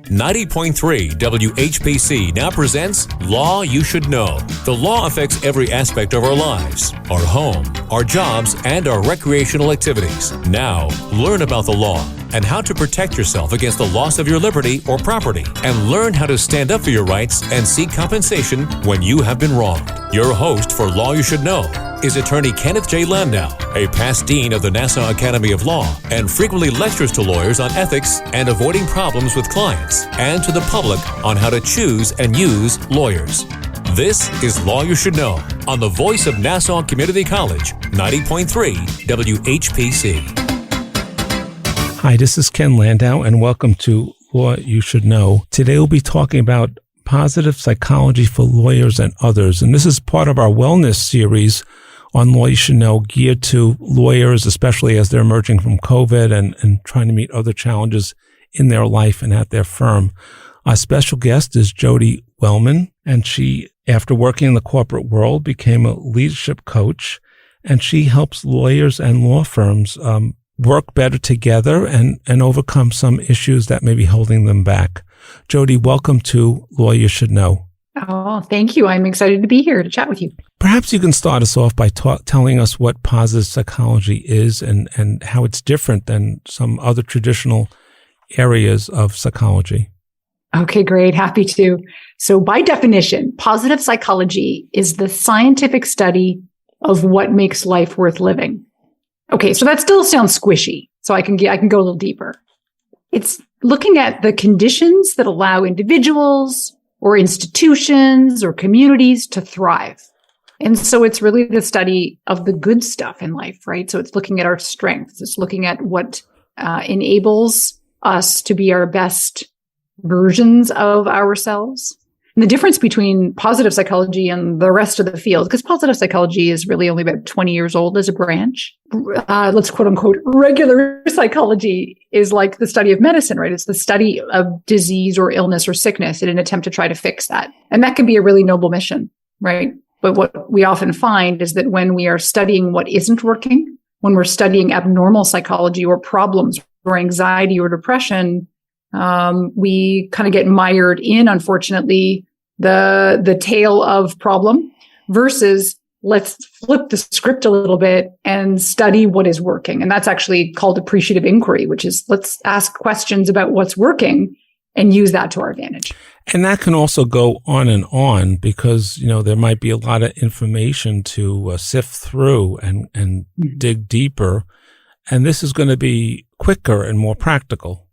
90.3 WHPC now presents Law You Should Know. The law affects every aspect of our lives, our home, our jobs, and our recreational activities. Now, learn about the law and how to protect yourself against the loss of your liberty or property, and learn how to stand up for your rights and seek compensation when you have been wronged. Your host for Law You Should Know is attorney Kenneth J. Landau, a past dean of the Nassau Academy of Law, and frequently lectures to lawyers on ethics and avoiding problems with clients, and to the public on how to choose and use lawyers. This is Law You Should Know on the voice of Nassau Community College, 90.3 WHPC. Hi, this is Ken Landau, and welcome to Law You Should Know. Today we'll be talking about positive psychology for lawyers and others, and this is part of our wellness series on Law You Should Know, geared to lawyers, especially as they're emerging from COVID and trying to meet other challenges in their life and at their firm. Our special guest is Jodi Wellman, and she, after working in the corporate world, became a leadership coach, and she helps lawyers and law firms work better together and overcome some issues that may be holding them back. Jodi, welcome to Law You Should Know. Oh, thank you. I'm excited to be here to chat with you. Perhaps you can start us off by telling us what positive psychology is and how it's different than some other traditional areas of psychology. Okay, great. Happy to. So by definition, positive psychology is the scientific study of what makes life worth living. Okay, so that still sounds squishy, so I can go a little deeper. It's looking at the conditions that allow individuals or institutions or communities to thrive. And so it's really the study of the good stuff in life, right? So it's looking at our strengths. It's looking at what enables us to be our best versions of ourselves. And the difference between positive psychology and the rest of the field, because positive psychology is really only about 20 years old as a branch. Let's quote unquote, regular psychology is like the study of medicine, right? It's the study of disease or illness or sickness in an attempt to try to fix that. And that can be a really noble mission, right? But what we often find is that when we are studying what isn't working, when we're studying abnormal psychology or problems or anxiety or depression, we kind of get mired in, unfortunately, the tale of problem versus let's flip the script a little bit and study what is working. And that's actually called appreciative inquiry, which is let's ask questions about what's working and use that to our advantage. And that can also go on because, there might be a lot of information to sift through and dig deeper. And this is going to be quicker and more practical.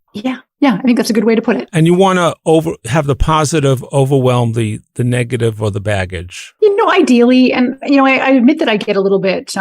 Yeah, I think that's a good way to put it. And you want to have the positive overwhelm the negative or the baggage. Ideally, and I admit that I get a little bit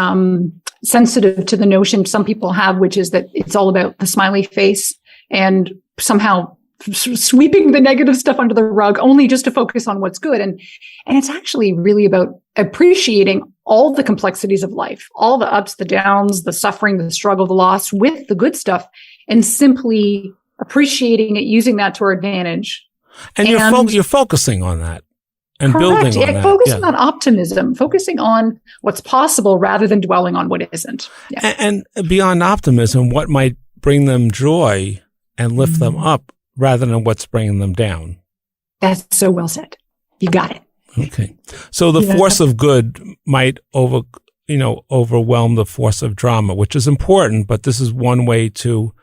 sensitive to the notion some people have, which is that it's all about the smiley face and somehow sweeping the negative stuff under the rug only just to focus on what's good. And it's actually really about appreciating all the complexities of life, all the ups, the downs, the suffering, the struggle, the loss with the good stuff, and simply appreciating it, using that to our advantage. And you're focusing on that and correct. Building on that. Focusing on optimism, focusing on what's possible rather than dwelling on what isn't. Yeah. And beyond optimism, what might bring them joy and lift them up rather than what's bringing them down. That's so well said. You got it. Okay. So the force of good might overwhelm the force of drama, which is important, but this is one way to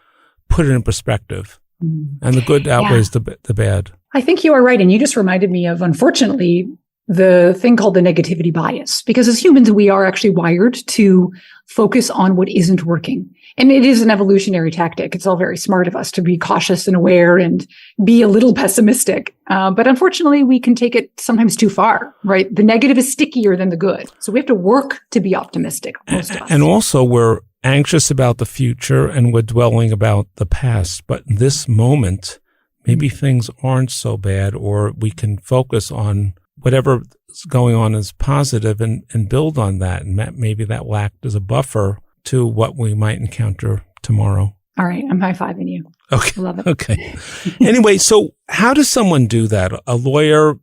put it in perspective. And the good outweighs the bad. I think you are right. And you just reminded me of, unfortunately, the thing called the negativity bias. Because as humans, we are actually wired to focus on what isn't working. And it is an evolutionary tactic. It's all very smart of us to be cautious and aware and be a little pessimistic. But unfortunately, we can take it sometimes too far, right? The negative is stickier than the good. So we have to work to be optimistic, most of us. And also, we're anxious about the future and we're dwelling about the past. But in this moment, maybe things aren't so bad, or we can focus on whatever is going on is positive and build on that. And maybe that will act as a buffer to what we might encounter tomorrow. All right. I'm high-fiving you. Okay. I love it. Okay. Anyway, so how does someone do that? A lawyer,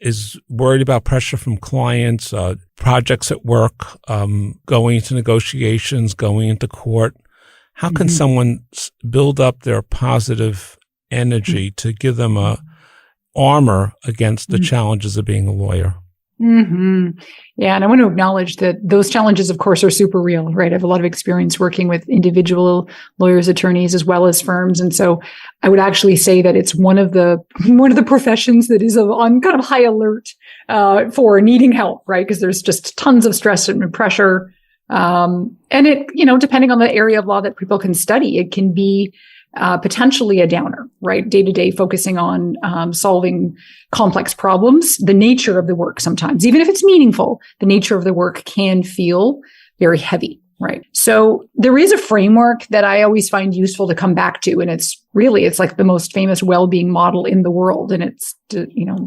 is worried about pressure from clients, projects at work, going into negotiations, going into court. How can someone build up their positive energy to give them a armor against the challenges of being a lawyer. Mm-hmm. Yeah. And I want to acknowledge that those challenges, of course, are super real, right? I have a lot of experience working with individual lawyers, attorneys, as well as firms. And so I would actually say that it's one of the professions that is on kind of high alert, for needing help, right? Because there's just tons of stress and pressure. And it, depending on the area of law that people can study, it can be potentially a downer, right? Day to day, focusing on solving complex problems. The nature of the work sometimes, even if it's meaningful, the nature of the work can feel very heavy, right? So there is a framework that I always find useful to come back to. And it's like the most famous well-being model in the world. And it's,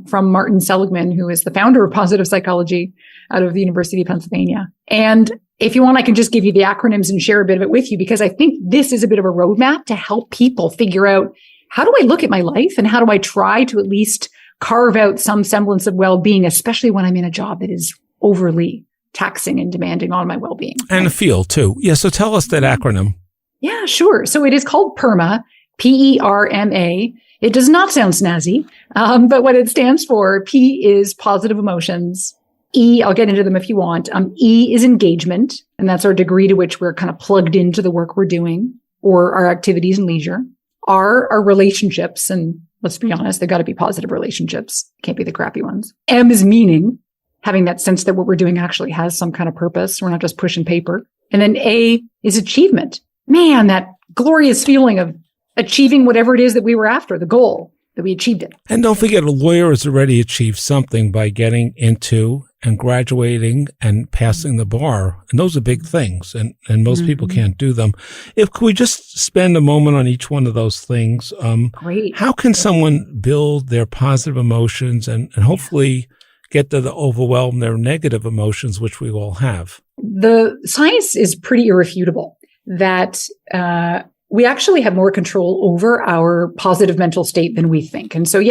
from Martin Seligman, who is the founder of positive psychology out of the University of Pennsylvania. And if you want, I can just give you the acronyms and share a bit of it with you, because I think this is a bit of a roadmap to help people figure out, how do I look at my life and how do I try to at least carve out some semblance of well-being, especially when I'm in a job that is overly taxing and demanding on my well-being. And a field too. Yeah. So tell us that acronym. Yeah, sure. So it is called PERMA, PERMA. It does not sound snazzy, but what it stands for, P is positive emotions. E, I'll get into them if you want. E is engagement, and that's our degree to which we're kind of plugged into the work we're doing or our activities and leisure. R are relationships, and let's be honest, they've got to be positive relationships. Can't be the crappy ones. M is meaning, having that sense that what we're doing actually has some kind of purpose. We're not just pushing paper. And then A is achievement. Man, that glorious feeling of achieving whatever it is that we were after, the goal, that we achieved it. And don't forget, a lawyer has already achieved something by getting into and graduating and passing the bar. And those are big things. And most people can't do them. Could we just spend a moment on each one of those things? Great. How can someone build their positive emotions and hopefully get to the overwhelm their negative emotions, which we all have? The science is pretty irrefutable that, we actually have more control over our positive mental state than we think. And so,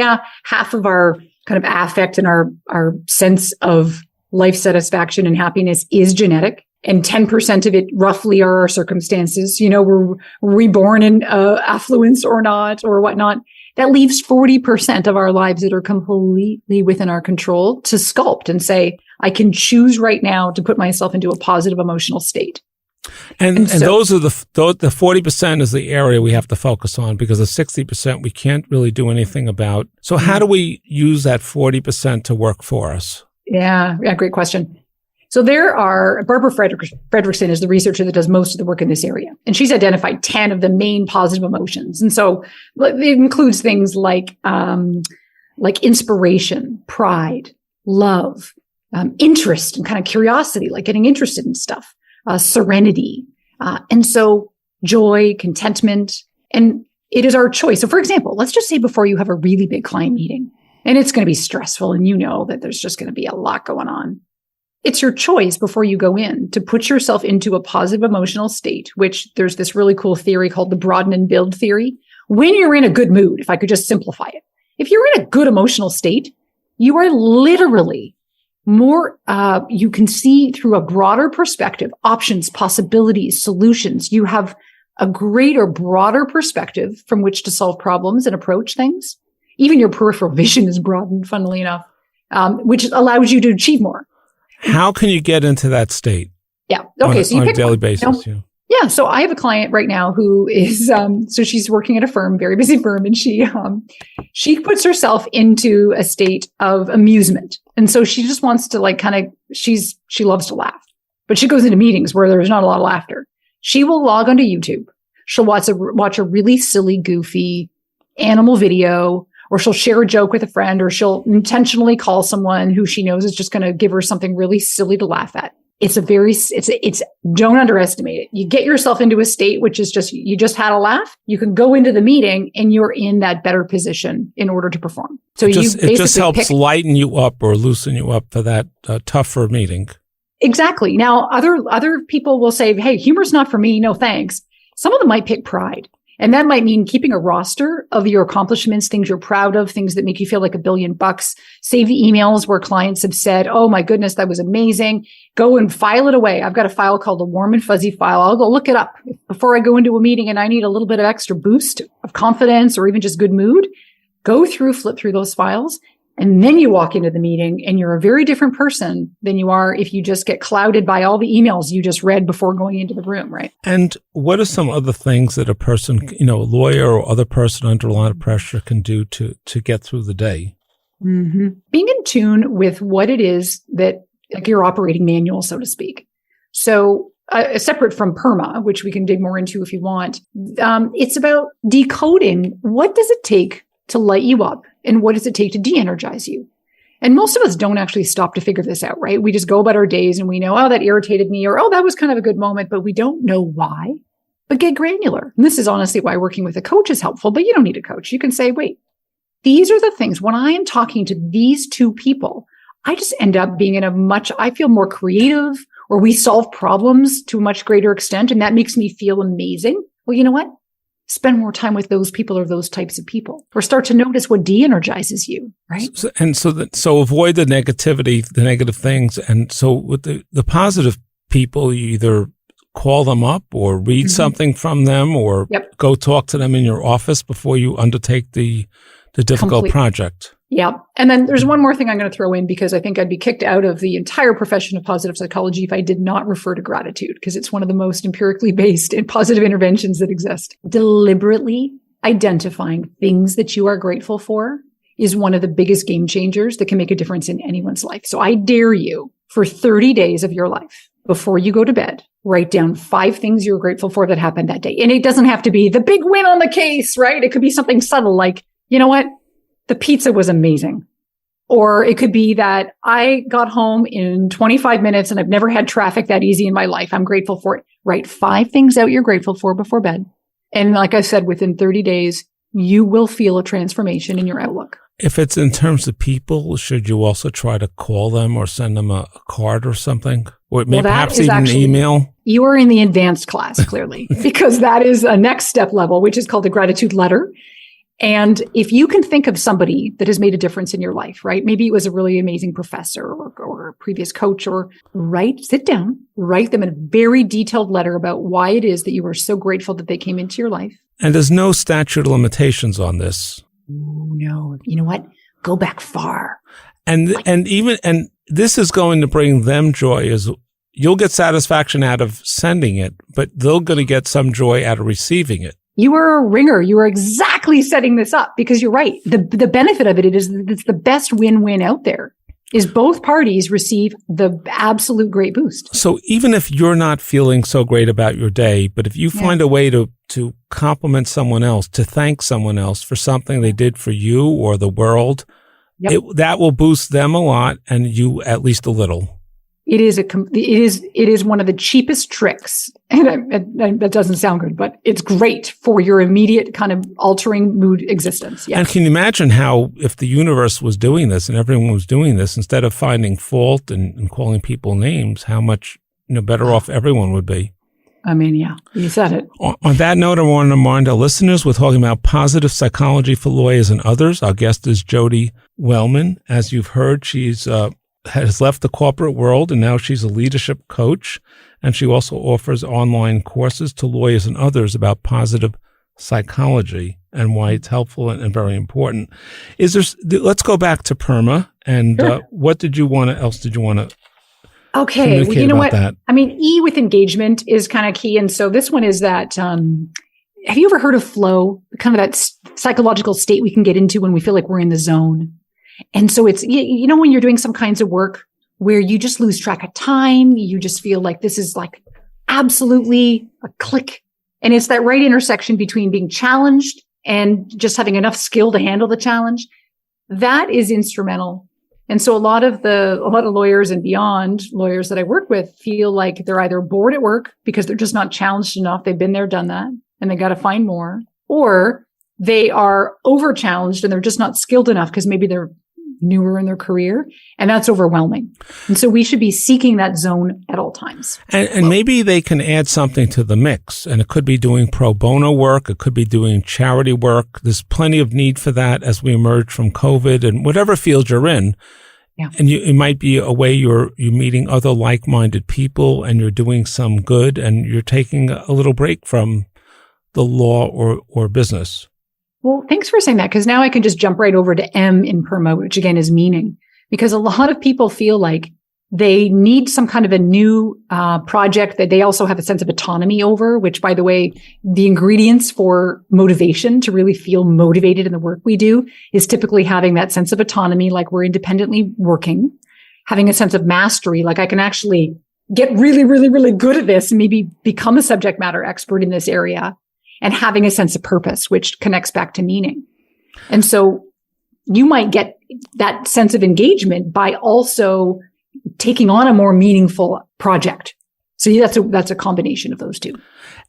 half of our kind of affect and our sense of life satisfaction and happiness is genetic. And 10% of it roughly are our circumstances. We're reborn in affluence or not, or whatnot. That leaves 40% of our lives that are completely within our control to sculpt and say, I can choose right now to put myself into a positive emotional state. And so, those are the 40% is the area we have to focus on, because the 60% we can't really do anything about. So how do we use that 40% to work for us? Yeah, great question. So Barbara Fredrickson is the researcher that does most of the work in this area. And she's identified 10 of the main positive emotions. And so it includes things like inspiration, pride, love, interest, and kind of curiosity, like getting interested in stuff. Serenity. And so joy, contentment, and it is our choice. So for example, let's just say before you have a really big client meeting and it's going to be stressful and that there's just going to be a lot going on. It's your choice before you go in to put yourself into a positive emotional state, which there's this really cool theory called the broaden and build theory. When you're in a good mood, if I could just simplify it, if you're in a good emotional state, you are literally more, you can see through a broader perspective, options, possibilities, solutions. You have a greater, broader perspective from which to solve problems and approach things. Even your peripheral vision is broadened, funnily enough, which allows you to achieve more. How can you get into that state? Yeah. Okay. So you pick on a daily basis. Yeah. So I have a client right now who is, so she's working at a firm, very busy firm, and she puts herself into a state of amusement. And so she just wants to she loves to laugh, but she goes into meetings where there's not a lot of laughter. She will log onto YouTube. She'll watch a really silly, goofy animal video, or she'll share a joke with a friend, or she'll intentionally call someone who she knows is just going to give her something really silly to laugh at. Don't underestimate it. You get yourself into a state, which is you just had a laugh. You can go into the meeting and you're in that better position in order to perform. So it just helps lighten you up or loosen you up for that tougher meeting. Exactly. Now, other people will say, hey, humor's not for me. No, thanks. Some of them might pick pride. And that might mean keeping a roster of your accomplishments, things you're proud of, things that make you feel like $1 billion. Save the emails where clients have said, oh my goodness, that was amazing. Go and file it away. I've got a file called a warm and fuzzy file. I'll go look it up before I go into a meeting and I need a little bit of extra boost of confidence or even just good mood. Go through, flip through those files. And then you walk into the meeting and you're a very different person than you are if you just get clouded by all the emails you just read before going into the room, right? And what are some other things that a person, a lawyer or other person under a lot of pressure can do to get through the day? Mm-hmm. Being in tune with what it is that, like your operating manual, so to speak. So separate from PERMA, which we can dig more into if you want, it's about decoding what does it take to light you up and what does it take to de-energize you. And most of us don't actually stop to figure this out, right? We just go about our days and we know, oh, that irritated me, or, oh, that was kind of a good moment, but we don't know why. But get granular. And this is honestly why working with a coach is helpful, but you don't need a coach. You can say, wait, these are the things. When I am talking to these two people, I just end up being I feel more creative, or we solve problems to a much greater extent. And that makes me feel amazing. Well, you know what? Spend more time with those people or those types of people, or start to notice what de-energizes you, right? So avoid the negativity, the negative things. And so with the positive people, you either call them up or read something from them, or go talk to them in your office before you undertake the difficult project. Yeah. And then there's one more thing I'm going to throw in, because I think I'd be kicked out of the entire profession of positive psychology if I did not refer to gratitude, because it's one of the most empirically based and positive interventions that exist. Deliberately identifying things that you are grateful for is one of the biggest game changers that can make a difference in anyone's life. So I dare you, for 30 days of your life, before you go to bed, write down 5 things you're grateful for that happened that day. And it doesn't have to be the big win on the case, right? It could be something subtle like, you know what? The pizza was amazing. Or it could be that I got home in 25 minutes and I've never had traffic that easy in my life. I'm grateful for it. Write 5 things out you're grateful for before bed. And like I said, within 30 days, you will feel a transformation in your outlook. If it's in terms of people, should you also try to call them or send them a card or something? Or maybe perhaps even an email? You are in the advanced class, clearly, because that is a next step level, which is called the gratitude letter. And if you can think of somebody that has made a difference in your life, right? Maybe it was a really amazing professor or a previous coach, or sit down, write them a very detailed letter about why it is that you are so grateful that they came into your life. And there's no statute of limitations on this. No. You know what? Go back far. And this is going to bring them joy. Is you'll get satisfaction out of sending it, but they're going to get some joy out of receiving it. You are a ringer. You are exactly setting this up, because you're right. The benefit of it is it's the best win-win out there, is both parties receive the absolute great boost. So even if you're not feeling so great about your day, but if you find a way to compliment someone else, to thank someone else for something they did for you or the world, that will boost them a lot and you at least a little. It is one of the cheapest tricks, and that doesn't sound good, but it's great for your immediate kind of altering mood existence. Yeah. And can you imagine how, if the universe was doing this and everyone was doing this, instead of finding fault and calling people names, how much better off everyone would be? I mean, yeah, you said it. On that note, I want to remind our listeners, we're talking about positive psychology for lawyers and others. Our guest is Jodi Wellman. As you've heard, she's has left the corporate world, and now she's a leadership coach. And she also offers online courses to lawyers and others about positive psychology and why it's helpful and very important. Let's go back to PERMA. And what else did you want to Okay, well, you know what? That? I mean, E with engagement is kind of key. And so this one is that, have you ever heard of flow? Kind of that psychological state we can get into when we feel like we're in the zone. And so it's, when you're doing some kinds of work where you just lose track of time, you just feel like this is like absolutely a click. And it's that right intersection between being challenged and just having enough skill to handle the challenge. That is instrumental. And so a lot of lawyers and beyond lawyers that I work with feel like they're either bored at work because they're just not challenged enough. They've been there, done that, and they got to find more, or they are over challenged and they're just not skilled enough because maybe they're newer in their career, and that's overwhelming. And so we should be seeking that zone at all times. And maybe they can add something to the mix, and it could be doing pro bono work. It could be doing charity work. There's plenty of need for that as we emerge from COVID and whatever field you're in. Yeah. And it might be a way you're meeting other like-minded people and you're doing some good and you're taking a little break from the law or business. Well, thanks for saying that, because now I can just jump right over to M in promote, which again is meaning, because a lot of people feel like they need some kind of a new project that they also have a sense of autonomy over, which, by the way, the ingredients for motivation to really feel motivated in the work we do is typically having that sense of autonomy, like we're independently working, having a sense of mastery, like I can actually get really, really, really good at this and maybe become a subject matter expert in this area, and having a sense of purpose, which connects back to meaning. And so you might get that sense of engagement by also taking on a more meaningful project. So that's a combination of those two.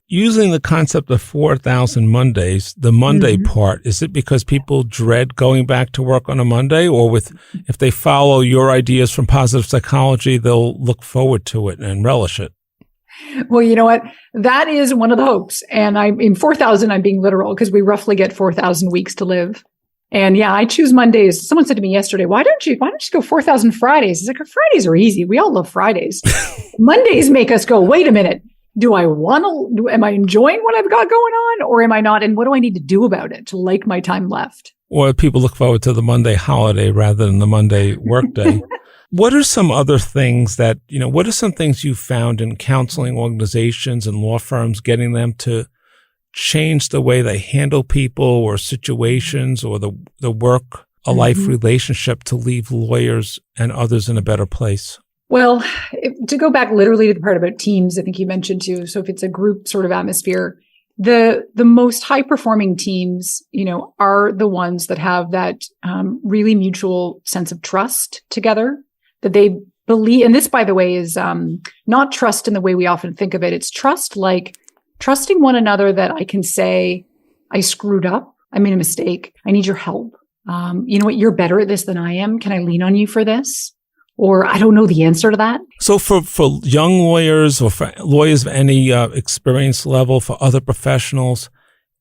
Using the concept of 4,000 Mondays, the Monday part, is it because people dread going back to work on a Monday, or if they follow your ideas from positive psychology, they'll look forward to it and relish it? Well, you know what? That is one of the hopes. And in 4,000, I'm being literal because we roughly get 4,000 weeks to live. And yeah, I choose Mondays. Someone said to me yesterday, why don't you go 4,000 Fridays? It's like, Fridays are easy. We all love Fridays. Mondays make us go, wait a minute. Am I enjoying what I've got going on, or am I not? And what do I need to do about it to like my time left? Or people look forward to the Monday holiday rather than the Monday workday. What are some other things what are some things you found in counseling organizations and law firms, getting them to change the way they handle people or situations or the work, a life relationship to leave lawyers and others in a better place? Well, to go back literally to the part about teams, I think you mentioned too. So if it's a group sort of atmosphere, the most high performing teams, are the ones that have that really mutual sense of trust together, that they believe. And this, by the way, is not trust in the way we often think of it. It's trust like trusting one another, that I can say, I screwed up. I made a mistake. I need your help. You know what? You're better at this than I am. Can I lean on you for this? Or I don't know the answer to that. So for young lawyers or for lawyers of any experience level, for other professionals,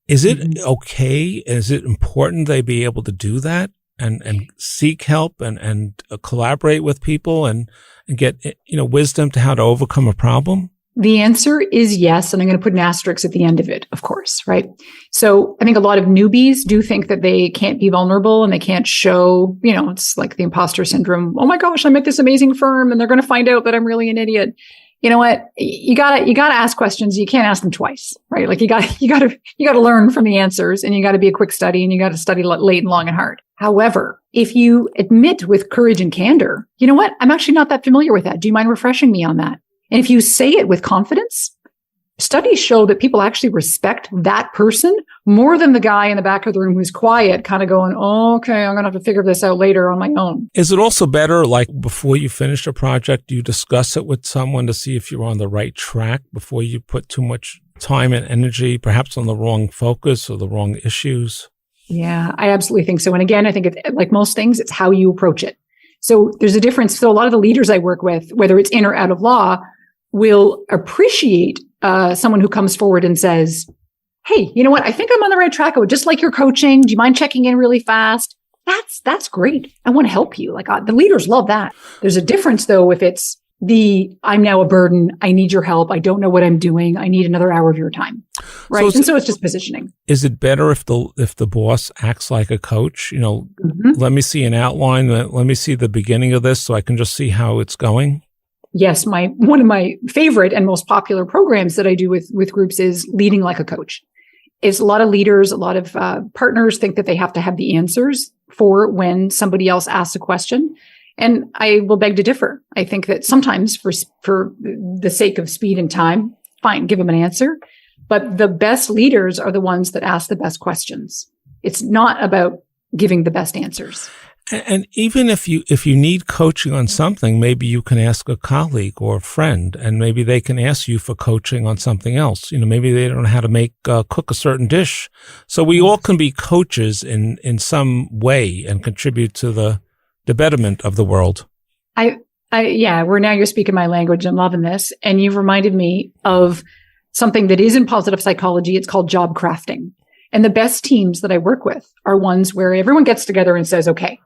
is it okay? Is it important they be able to do that and seek help and collaborate with people and get wisdom to how to overcome a problem? The answer is yes. And I'm going to put an asterisk at the end of it, of course, right? So I think a lot of newbies do think that they can't be vulnerable and they can't show, it's like the imposter syndrome. Oh my gosh, I'm at this amazing firm and they're going to find out that I'm really an idiot. You know what? You gotta ask questions. You can't ask them twice, right? Like you gotta learn from the answers, and you gotta be a quick study, and you gotta study late and long and hard. However, if you admit with courage and candor, you know what? I'm actually not that familiar with that. Do you mind refreshing me on that? And if you say it with confidence, studies show that people actually respect that person more than the guy in the back of the room who's quiet, kind of going, oh, okay, I'm going to have to figure this out later on my own. Is it also better, like before you finish a project, you discuss it with someone to see if you're on the right track before you put too much time and energy, perhaps on the wrong focus or the wrong issues? Yeah, I absolutely think so. And again, I think it's like most things, it's how you approach it. So there's a difference. So a lot of the leaders I work with, whether it's in or out of law, will appreciate someone who comes forward and says, hey, you know what? I think I'm on the right track. I would just like your coaching. Do you mind checking in really fast? That's great. I want to help you. Like the leaders love that. There's a difference though, if it's I'm now a burden. I need your help. I don't know what I'm doing. I need another hour of your time. Right. So it's just positioning. Is it better if the boss acts like a coach? Let me see an outline. Let me see the beginning of this so I can just see how it's going. Yes, one of my favorite and most popular programs that I do with groups is leading like a coach. It's a lot of leaders, a lot of partners think that they have to have the answers for when somebody else asks a question. And I will beg to differ. I think that sometimes for the sake of speed and time, fine, give them an answer. But the best leaders are the ones that ask the best questions. It's not about giving the best answers. And even if you need coaching on something, maybe you can ask a colleague or a friend, and maybe they can ask you for coaching on something else. Maybe they don't know how to cook a certain dish. So we all can be coaches in some way and contribute to the the betterment of the world. Yeah, now you're speaking my language. I'm loving this. And you've reminded me of something that is in positive psychology. It's called job crafting. And the best teams that I work with are ones where everyone gets together and says, okay,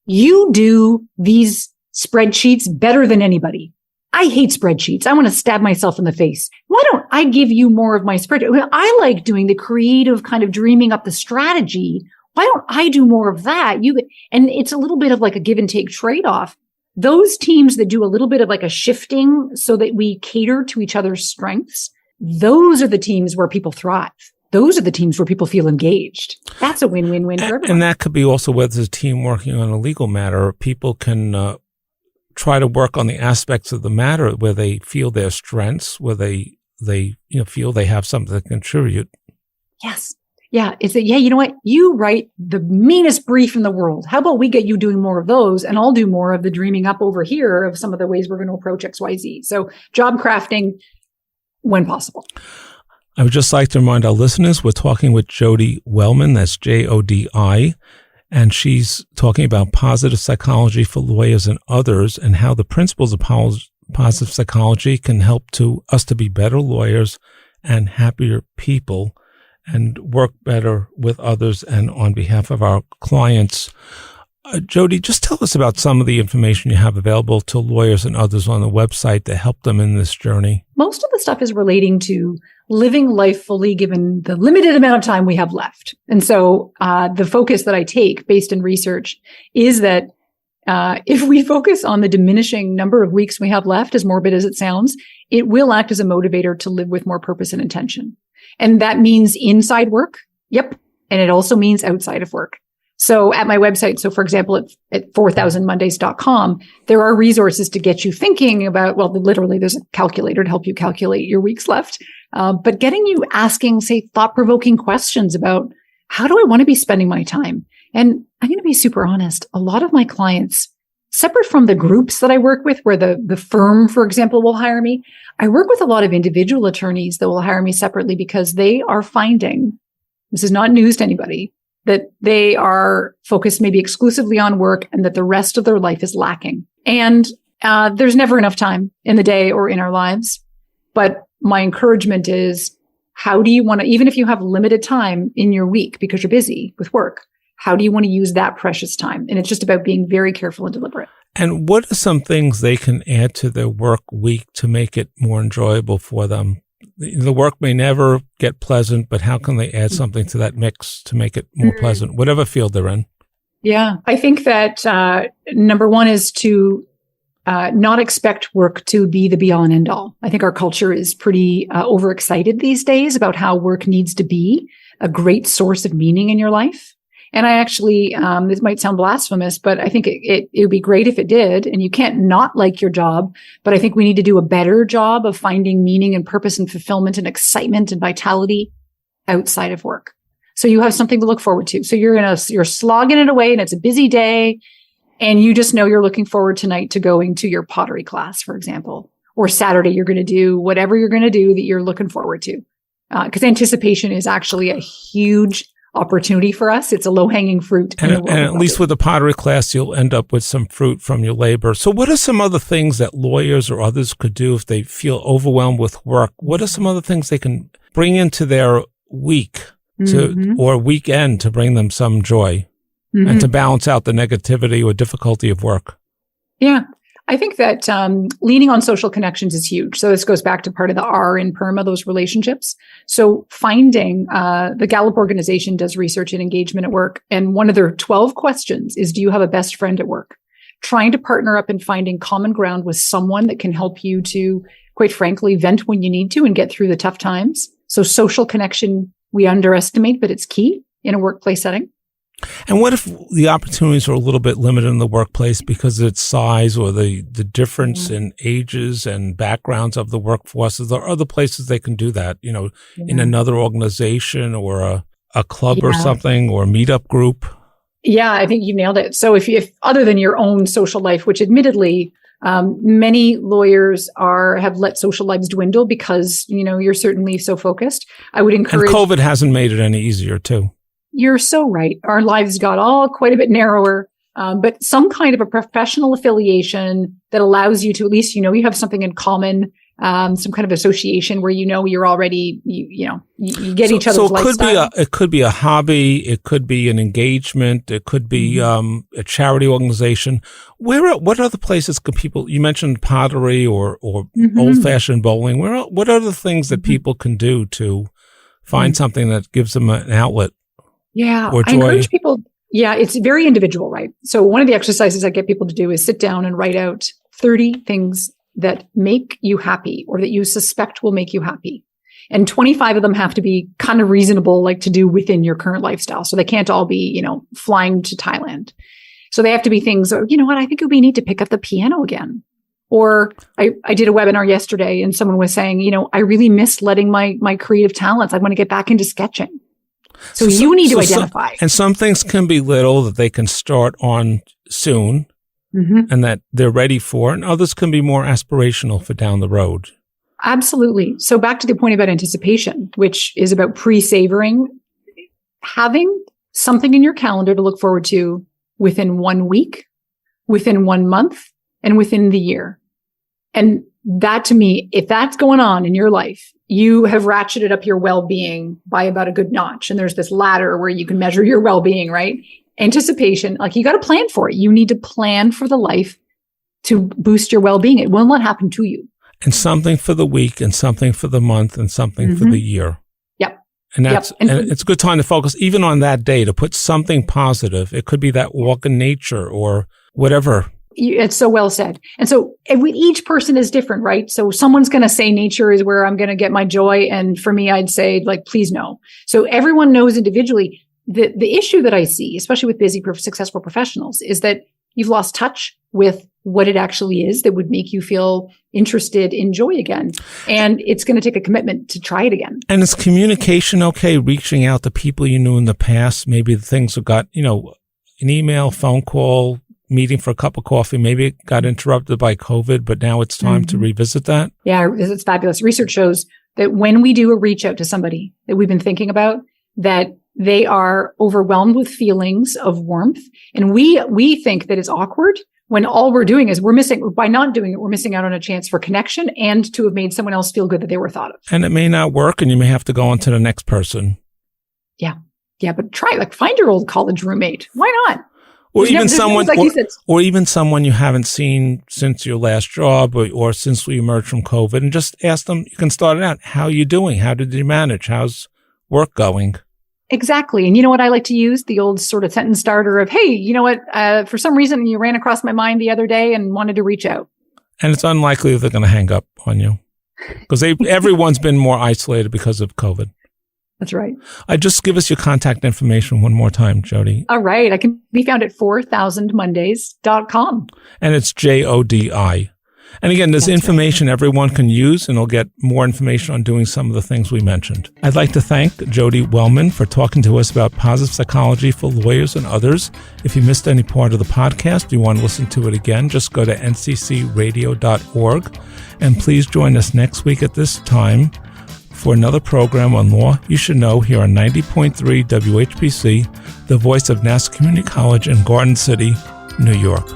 you do these spreadsheets better than anybody. I hate spreadsheets. I want to stab myself in the face. Why don't I give you more of my spreadsheet? I like doing the creative kind of dreaming up the strategy. Why don't I do more of that? And it's a little bit of like a give and take trade-off. Those teams that do a little bit of like a shifting so that we cater to each other's strengths, those are the teams where people thrive. Those are the teams where people feel engaged. That's a win-win-win for everyone. And that could be also whether it's a team working on a legal matter, people can try to work on the aspects of the matter where they feel their strengths, where they feel they have something to contribute. Yes. Yeah. You know what? You write the meanest brief in the world. How about we get you doing more of those and I'll do more of the dreaming up over here of some of the ways we're going to approach XYZ. So job crafting when possible. I would just like to remind our listeners, we're talking with Jodi Wellman, that's Jodi, and she's talking about positive psychology for lawyers and others and how the principles of positive psychology can help us to be better lawyers and happier people and work better with others and on behalf of our clients. Jodi, just tell us about some of the information you have available to lawyers and others on the website to help them in this journey. Most of the stuff is relating to living life fully given the limited amount of time we have left. And so the focus that I take based in research is that if we focus on the diminishing number of weeks we have left, as morbid as it sounds, it will act as a motivator to live with more purpose and intention. And that means inside work. Yep. And it also means outside of work. So at my website, so for example, at 4000mondays.com, there are resources to get you thinking about, well, literally there's a calculator to help you calculate your weeks left. But getting you asking, say, thought-provoking questions about how do I want to be spending my time? And I'm going to be super honest. A lot of my clients, separate from the groups that I work with, where the firm, for example, will hire me, I work with a lot of individual attorneys that will hire me separately because they are finding, this is not news to anybody, that they are focused maybe exclusively on work and that the rest of their life is lacking. And there's never enough time in the day or in our lives. But my encouragement is, how do you want to, even if you have limited time in your week because you're busy with work, how do you want to use that precious time? And it's just about being very careful and deliberate. And what are some things they can add to their work week to make it more enjoyable for them? The work may never get pleasant, but how can they add something to that mix to make it more pleasant, whatever field they're in? Yeah, I think that number one is to not expect work to be the be all and end all. I think our culture is pretty overexcited these days about how work needs to be a great source of meaning in your life. And I actually, this might sound blasphemous, but I think it would be great if it did. And you can't not like your job, but I think we need to do a better job of finding meaning and purpose and fulfillment and excitement and vitality outside of work. So you have something to look forward to. So you're slogging it away and it's a busy day and you just know you're looking forward tonight to going to your pottery class, for example, or Saturday you're going to do whatever you're going to do that you're looking forward to. Because anticipation is actually a huge opportunity for us. It's a low-hanging fruit. And at least with the pottery class, you'll end up with some fruit from your labor. So what are some other things that lawyers or others could do if they feel overwhelmed with work? What are some other things they can bring into their week or weekend to bring them some joy and to balance out the negativity or difficulty of work? Yeah. I think that leaning on social connections is huge. So this goes back to part of the R in PERMA, those relationships. So finding, the Gallup organization does research and engagement at work. And one of their 12 questions is, do you have a best friend at work? Trying to partner up and finding common ground with someone that can help you to, quite frankly, vent when you need to and get through the tough times. So social connection, we underestimate, but it's key in a workplace setting. And what if the opportunities are a little bit limited in the workplace because of its size or the difference in ages and backgrounds of the workforce? There are other places they can do that, in another organization or a club or something or a meetup group. Yeah, I think you nailed it. So if other than your own social life, which admittedly, many lawyers have let social lives dwindle because, you're certainly so focused. I would encourage. And COVID hasn't made it any easier too. You're so right. Our lives got all quite a bit narrower. but some kind of a professional affiliation that allows you to at least, you have something in common, some kind of association where you're already, you get each other's lifestyle. It could be a hobby. It could be an engagement. It could be a charity organization. What other places could people? You mentioned pottery or old-fashioned bowling. What are the things that people can do to find something that gives them an outlet? Yeah, or joy? I encourage people. Yeah, it's very individual, right? So one of the exercises I get people to do is sit down and write out 30 things that make you happy or that you suspect will make you happy. And 25 of them have to be kind of reasonable, like to do within your current lifestyle. So they can't all be, flying to Thailand. So they have to be things, I think it would be neat to pick up the piano again. Or I did a webinar yesterday and someone was saying, I really miss letting my creative talents. I want to get back into sketching. So you need to identify. And some things can be little that they can start on soon. And that they're ready for, and others can be more aspirational for down the road. Absolutely. So back to the point about anticipation, which is about pre-savoring, having something in your calendar to look forward to within 1 week, within 1 month, and within the year. And that, to me, if that's going on in your life, you have ratcheted up your well-being by about a good notch. And there's this ladder where you can measure your well-being, right? Anticipation, like you got to plan for it. You need to plan for the life to boost your well-being. It will not happen to you. And something for the week and something for the month and something for the year. Yep. And that's, and it's a good time to focus even on that day to put something positive. It could be that walk in nature or whatever. It's so well said. And so each person is different, right? So someone's going to say nature is where I'm going to get my joy. And for me, I'd say please no. So everyone knows individually. The issue that I see, especially with busy, successful professionals, is that you've lost touch with what it actually is that would make you feel interested in joy again. And it's going to take a commitment to try it again. And is communication okay? Reaching out to people you knew in the past, maybe the things that got, an email, phone call, meeting for a cup of coffee, maybe it got interrupted by COVID, but now it's time to revisit that? Yeah, it's fabulous. Research shows that when we do a reach out to somebody that we've been thinking about, that they are overwhelmed with feelings of warmth. And we think that it's awkward when all we're doing is by not doing it, we're missing out on a chance for connection and to have made someone else feel good that they were thought of. And it may not work and you may have to go on to the next person. Yeah. Yeah. But find your old college roommate. Why not? Or even someone, or even someone you haven't seen since your last job or since we emerged from COVID, and just ask them, you can start it out. How are you doing? How did you manage? How's work going? Exactly. And you know what I like to use? The old sort of sentence starter of, hey, you know what? For some reason, you ran across my mind the other day and wanted to reach out. And it's unlikely that they're going to hang up on you because everyone's been more isolated because of COVID. That's right. Just give us your contact information one more time, Jodi. All right. I can be found at 4000mondays.com. And it's JODI. And again, there's information everyone can use, and they'll get more information on doing some of the things we mentioned. I'd like to thank Jodi Wellman for talking to us about positive psychology for lawyers and others. If you missed any part of the podcast, you want to listen to it again, just go to nccradio.org. And please join us next week at this time for another program on law you should know here on 90.3 WHPC, the voice of Nassau Community College in Garden City, New York.